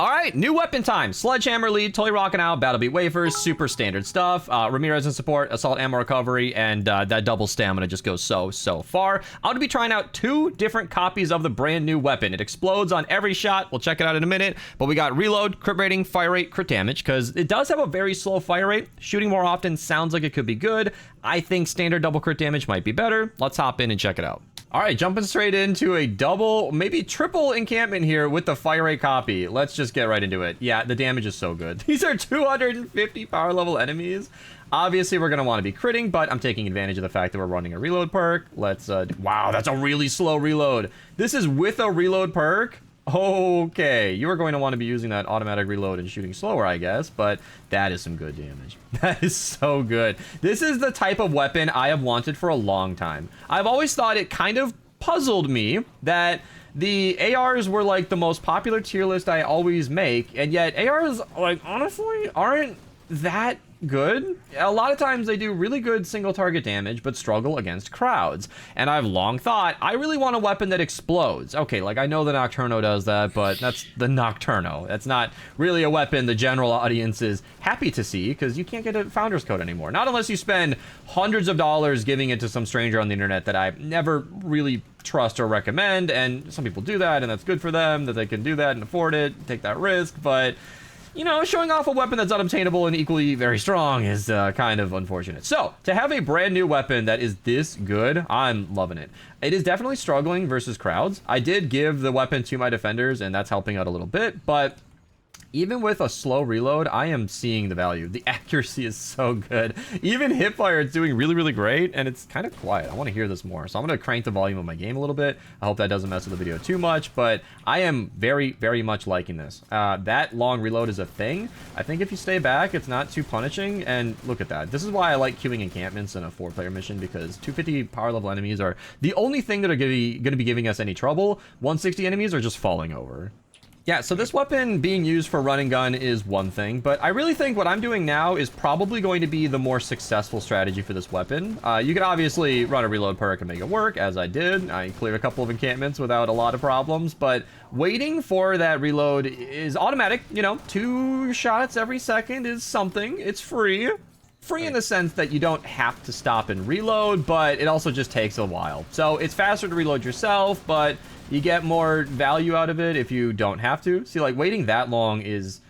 All right, new weapon time. Sledgehammer lead, totally rocking out. Battle beat wafers, super standard stuff. Ramirez in support, assault ammo recovery, and that double stamina just goes so far. I'm gonna be trying out 2 different copies of the brand new weapon. It explodes on every shot. We'll check it out in a minute. But we got reload, crit rating, fire rate, crit damage, because it does have a very slow fire rate. Shooting more often sounds like it could be good. I think standard double crit damage might be better. Let's hop in and check it out. All right, jumping straight into a double, maybe triple encampment here with the fire rate copy. Let's just get right into it. Yeah, the damage is so good. These are 250 power level enemies. Obviously, we're going to want to be critting, but I'm taking advantage of the fact that we're running a reload perk. Let's, wow, that's a really slow reload. This is with a reload perk. Okay, you are going to want to be using that automatic reload and shooting slower, I guess, but that is some good damage. That is so good. This is the type of weapon I have wanted for a long time. I've always thought it kind of puzzled me that the ARs were like the most popular tier list I always make, and yet ARs, like, honestly, aren't that good. A lot of times they do really good single target damage but struggle against crowds, and I've long thought I really want a weapon that explodes. Okay, like I know the Nocturno does that, but that's the Nocturno. That's not really a weapon the general audience is happy to see, because you can't get a founder's code anymore, not unless you spend hundreds of dollars giving it to some stranger on the internet that I never really trust or recommend. And some people do that, and that's good for them that they can do that and afford it, take that risk, but you know, showing off a weapon that's unobtainable and equally very strong is kind of unfortunate. So, to have a brand new weapon that is this good, I'm loving it. It is definitely struggling versus crowds. I did give the weapon to my defenders, and that's helping out a little bit, but even with a slow reload, I am seeing the value. The accuracy is so good. Even hipfire, it's doing really great, and it's kind of quiet. I want to hear this more, so I'm going to crank the volume of my game a little bit. I hope that doesn't mess with the video too much, but I am very much liking this. That long reload is a thing. I think if you stay back, it's not too punishing, and look at that. This is why I like queuing encampments in a 4-player mission, because 250 power level enemies are the only thing that are going to be giving us any trouble. 160 enemies are just falling over. Yeah, so this weapon being used for run and gun is one thing, but I really think what I'm doing now is probably going to be the more successful strategy for this weapon. You can obviously run a reload perk and make it work, as I did. I cleared a couple of encampments without a lot of problems, but waiting for that reload is automatic. You know, 2 shots every second is something. It's free. Free in the sense that you don't have to stop and reload, but it also just takes a while. So it's faster to reload yourself, but you get more value out of it if you don't have to. See, like, waiting that long is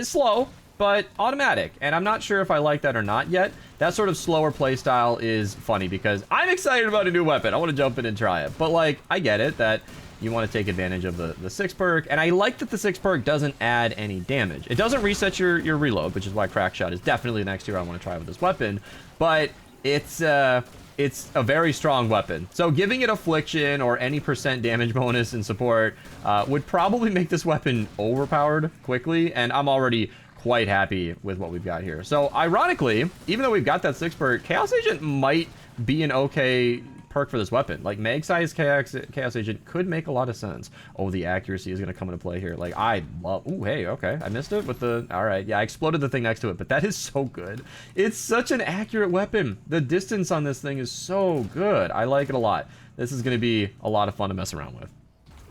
slow, but automatic. And I'm not sure if I like that or not yet. That sort of slower playstyle is funny because I'm excited about a new weapon. I want to jump in and try it. But, like, I get it that you want to take advantage of the 6 perk. And I like that the 6 perk doesn't add any damage. It doesn't reset your reload, which is why Crackshot is definitely the next tier I want to try with this weapon. But it's a very strong weapon. So giving it affliction or any % damage bonus in support would probably make this weapon overpowered quickly, and I'm already quite happy with what we've got here. So ironically, even though we've got that 6 perk, Chaos Agent might be an okay perk for this weapon. Like, mag size Chaos Agent could make a lot of sense. Oh, the accuracy is going to come into play here. Like, I love... Ooh, hey, okay. I missed it with the... All right. Yeah, I exploded the thing next to it, but that is so good. It's such an accurate weapon. The distance on this thing is so good. I like it a lot. This is going to be a lot of fun to mess around with.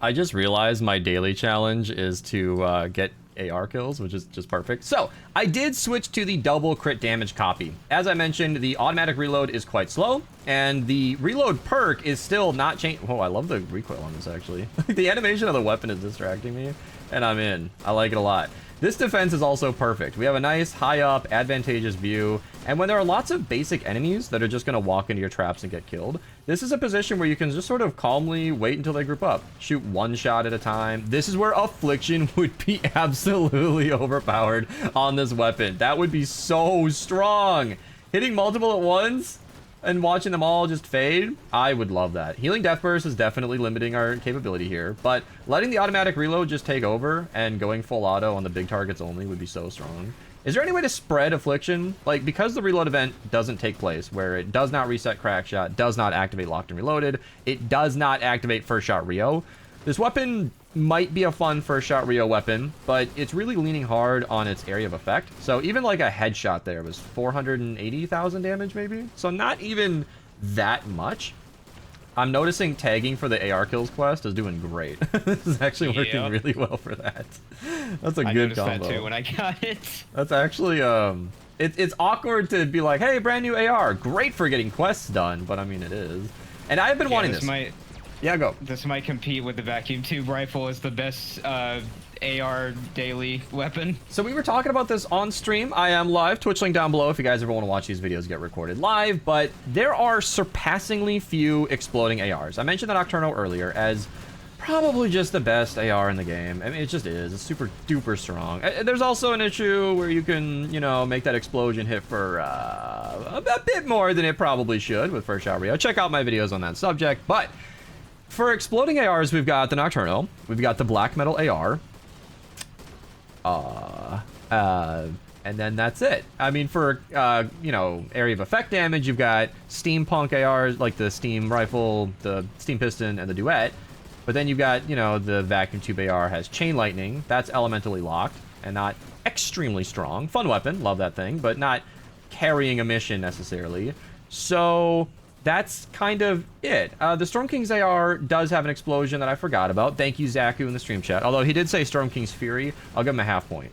I just realized my daily challenge is to get AR kills, which is just perfect. So I did switch to the double crit damage copy. As I mentioned, the automatic reload is quite slow, and the reload perk is still not changed. Oh, I love the recoil on this, actually. The animation of the weapon is distracting me, and I'm in. I like it a lot. This defense is also perfect. We have a nice high up advantageous view, and when there are lots of basic enemies that are just going to walk into your traps and get killed, this is a position where you can just sort of calmly wait until they group up. Shoot 1 shot at a time. This is where affliction would be absolutely overpowered on this weapon. That would be so strong. Hitting multiple at once and watching them all just fade, I would love that. Healing Death Burst is definitely limiting our capability here, but letting the automatic reload just take over and going full auto on the big targets only would be so strong. Is there any way to spread affliction? Like, because the reload event doesn't take place, where it does not reset Crackshot, does not activate Locked and Reloaded, it does not activate First Shot Rio, this weapon might be a fun first shot Rio weapon, but it's really leaning hard on its area of effect. So even like a headshot there was 480,000 damage maybe. So not even that much. I'm noticing tagging for the AR kills quest is doing great. This is actually working really well for that. That's a good combo. I noticed that too when I got it. That's actually, it's awkward to be like, hey, brand new AR. Great for getting quests done, but I mean, it is. And I've been wanting this. Yeah, go. This might compete with the vacuum tube rifle as the best AR daily weapon. So we were talking about this on stream. I am live. Twitch link down below if you guys ever want to watch these videos get recorded live. But there are surpassingly few exploding ARs. I mentioned the Nocturno earlier as probably just the best AR in the game. I mean, it just is. It's super duper strong. There's also an issue where you can, you know, make that explosion hit for a bit more than it probably should with first shot Rio. Check out my videos on that subject. But for exploding ARs, we've got the Nocturno, we've got the Black Metal AR, and then that's it. I mean, for, you know, area of effect damage, you've got steampunk ARs, like the steam rifle, the steam piston, and the duet. But then you've got, you know, the vacuum tube AR has chain lightning. That's elementally locked and not extremely strong. Fun weapon, love that thing, but not carrying a mission necessarily. So that's kind of it. The Storm King's AR does have an explosion that I forgot about. Thank you, Zaku, in the stream chat. Although he did say Storm King's Fury, I'll give him a half point.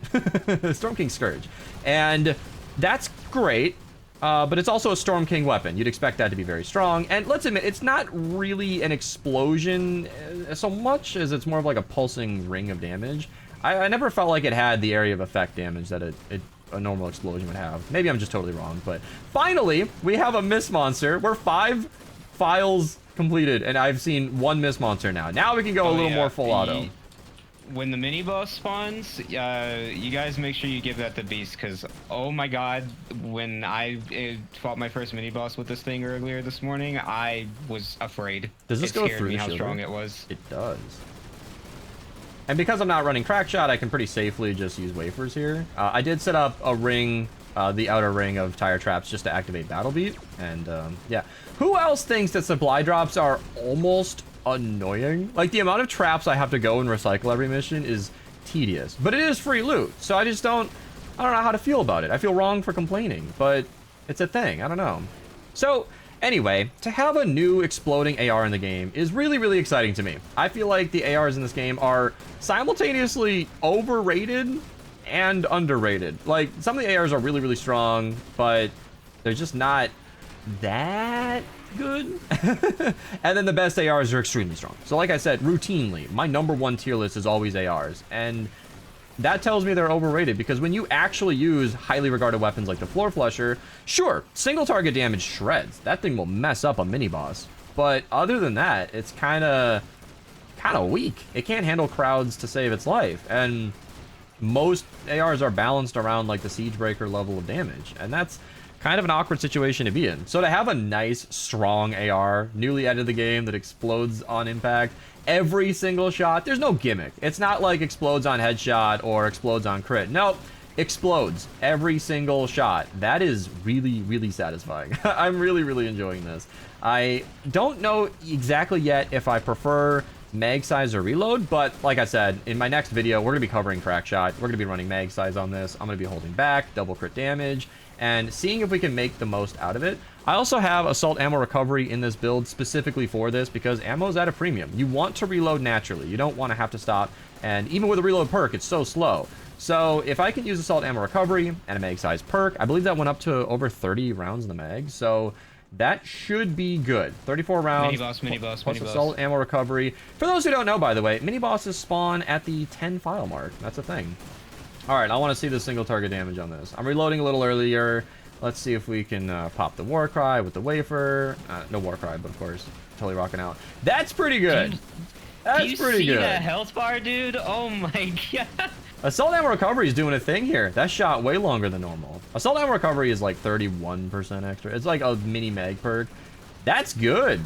Storm King's Scourge. And that's great, but it's also a Storm King weapon. You'd expect that to be very strong. And let's admit, it's not really an explosion so much as it's more of like a pulsing ring of damage. I never felt like it had the area of effect damage that a normal explosion would have. Maybe I'm just totally wrong, but finally we have a Mist Monster. We're 5 files completed and I've seen 1 Mist Monster now. Now we can go a little more full auto. When the mini boss spawns, you guys make sure you give that the beast, because oh my god, when I fought my first mini boss with this thing earlier this morning, I was afraid. Does this go through how strong it was? It does. And because I'm not running crack shot, I can pretty safely just use wafers here. I did set up a ring, the outer ring of tire traps just to activate Battle Beat. And yeah. Who else thinks that supply drops are almost annoying? Like, the amount of traps I have to go and recycle every mission is tedious. But it is free loot, so I don't know how to feel about it. I feel wrong for complaining, but it's a thing. I don't know. So anyway, to have a new exploding AR in the game is really, really exciting to me. I feel like the ARs in this game are simultaneously overrated and underrated. Like, some of the ARs are really, really strong, but they're just not that good. And then the best ARs are extremely strong. So like I said, routinely, my #1 tier list is always ARs. And that tells me they're overrated, because when you actually use highly regarded weapons like the Floor Flusher, sure, single target damage shreds. That thing will mess up a mini boss. But other than that, it's kind of weak. It can't handle crowds to save its life. And most ARs are balanced around like the Siege Breaker level of damage. And that's kind of an awkward situation to be in. So to have a nice, strong AR, newly added to the game, that explodes on impact every single shot, there's no gimmick. It's not like explodes on headshot or explodes on crit. Nope, explodes every single shot. That is really, really satisfying. I'm really, really enjoying this. I don't know exactly yet if I prefer mag size or reload, but like I said, in my next video, we're gonna be covering crack shot. We're gonna be running mag size on this. I'm gonna be holding back, double crit damage, and seeing if we can make the most out of it. I also have assault ammo recovery in this build specifically for this, because ammo's at a premium. You want to reload naturally. You don't want to have to stop, and even with a reload perk, it's so slow. So if I can use assault ammo recovery and a mag size perk, I believe that went up to over 30 rounds in the mag, so that should be good. 34 rounds. Mini boss. Assault ammo recovery. For those who don't know, by the way, mini bosses spawn at the 10 file mark. That's a thing. All right, I want to see the single target damage on this. I'm reloading a little earlier. Let's see if we can pop the war cry with the wafer. No war cry, but of course, totally rocking out. That's pretty good. That's pretty good. Do you see that health bar, dude? Oh my god. Assault ammo recovery is doing a thing here. That shot way longer than normal. Assault ammo recovery is like 31% extra. It's like a mini mag perk. That's good.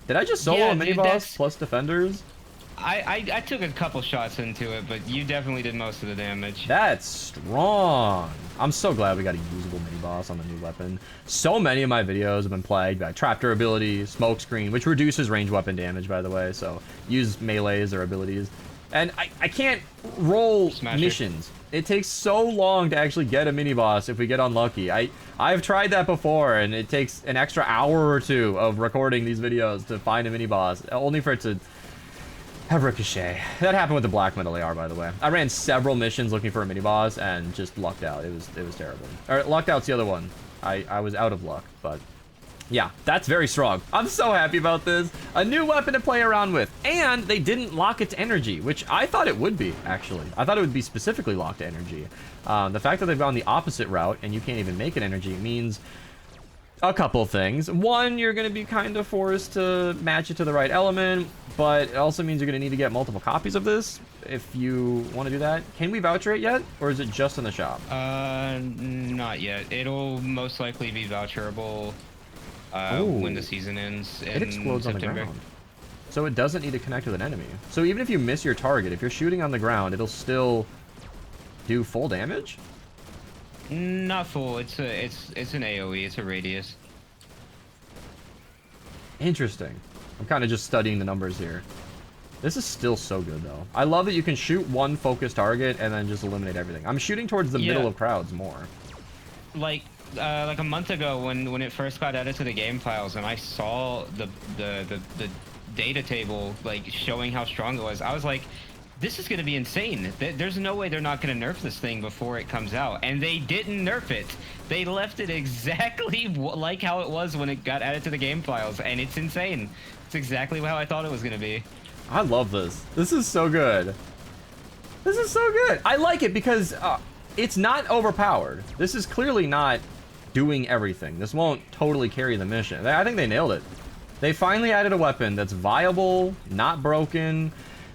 Did I just solo a mini boss plus defenders? I took a couple shots into it, but you definitely did most of the damage. That's strong. I'm so glad we got a usable mini boss on the new weapon. So many of my videos have been plagued by trap durability, smoke screen, which reduces range weapon damage, by the way, so use melees or abilities. And I can't roll Smash missions. It takes so long to actually get a mini boss if we get unlucky. I've tried that before, and it takes an extra hour or two of recording these videos to find a mini boss, only for it to have ricochet. That happened with the black metal AR, by the way. I ran several missions looking for a mini boss and just lucked out. It was terrible. Or lucked out's the other one. I was out of luck, but yeah, that's very strong. I'm so happy about this. A new weapon to play around with. And they didn't lock it to energy, which I thought it would be, actually. I thought it would be specifically locked to energy. The fact that they've gone the opposite route and you can't even make it energy means a couple things. One, you're going to be kind of forced to match it to the right element, but it also means you're going to need to get multiple copies of this if you want to do that. Can we voucher it yet, or is it just in the shop? Not yet. It'll most likely be voucherable when the season ends in It explodes September. on the ground. So it doesn't need to connect with an enemy. So even if you miss your target, if you're shooting on the ground, it'll still do full damage? Not full. It's an AoE. It's a radius. Interesting. I'm kind of just studying the numbers here. This is still so good, though. I love that you can shoot one focused target and then just eliminate everything. I'm shooting towards the middle of crowds more. Like a month ago when it first got added to the game files and I saw the data table like showing how strong it was, I was like, this is going to be insane. There's no way they're not going to nerf this thing before it comes out. And they didn't nerf it. They left it exactly like how it was when it got added to the game files. And it's insane. It's exactly how I thought it was going to be. I love this. This is so good. This is so good. I like it because it's not overpowered. This is clearly not doing everything. This won't totally carry the mission. I think they nailed it. They finally added a weapon that's viable, not broken.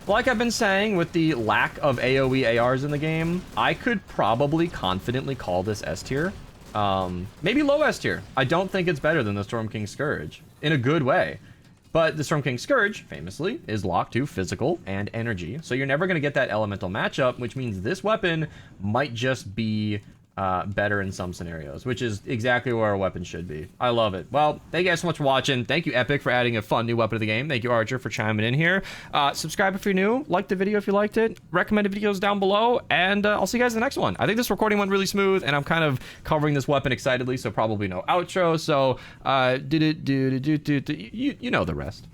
Like I've been saying, with the lack of AoE ARs in the game, I could probably confidently call this S tier. Maybe low S tier. I don't think it's better than the Storm King Scourge, in a good way. But the Storm King Scourge, famously, is locked to physical and energy. So you're never going to get that elemental matchup, which means this weapon might just be better in some scenarios, which is exactly where a weapon should be. I love it. Well, thank you guys so much for watching. Thank you, Epic, for adding a fun new weapon to the game. Thank you, Archer, for chiming in here. Subscribe if you're new. Like the video if you liked it. Recommended videos down below, and I'll see you guys in the next one. I think this recording went really smooth, and I'm kind of covering this weapon excitedly, so probably no outro. So, you know the rest.